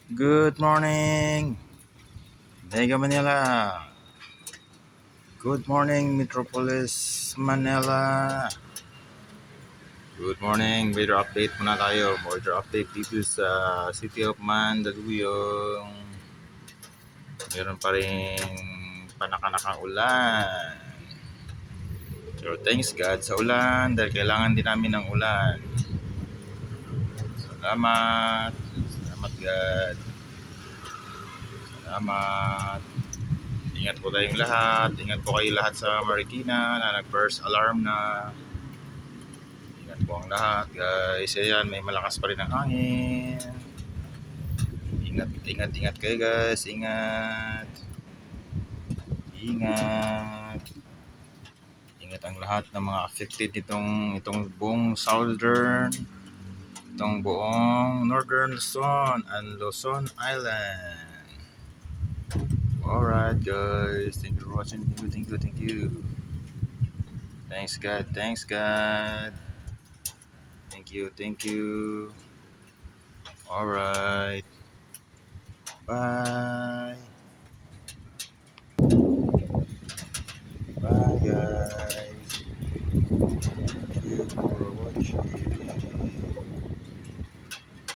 Good morning, Mega Manila. Good morning, Metropolis, Manila. Good morning, weather update muna tayo. Weather update dito sa City of Mandaluyong. Meron pa rin panakanakang ulan. So thanks God sa ulan dahil kailangan din namin ng ulan. Salamat. Salamat God. Salamat. Ingat po tayong lahat. Ingat po kayo lahat sa Marikina na nag-first alarm na. Ingat po ang lahat, guys. Ayan, may malakas pa rin ang hangin. Ingat kayo, guys. Ingat. Ingat. Ingat ang lahat ng mga affected itong buong southern, itong buong northern Luzon and Luzon Island. Alright, guys. Thank you for watching. Thank you. Thanks, God. Thanks, God. Thank you. Alright. Bye.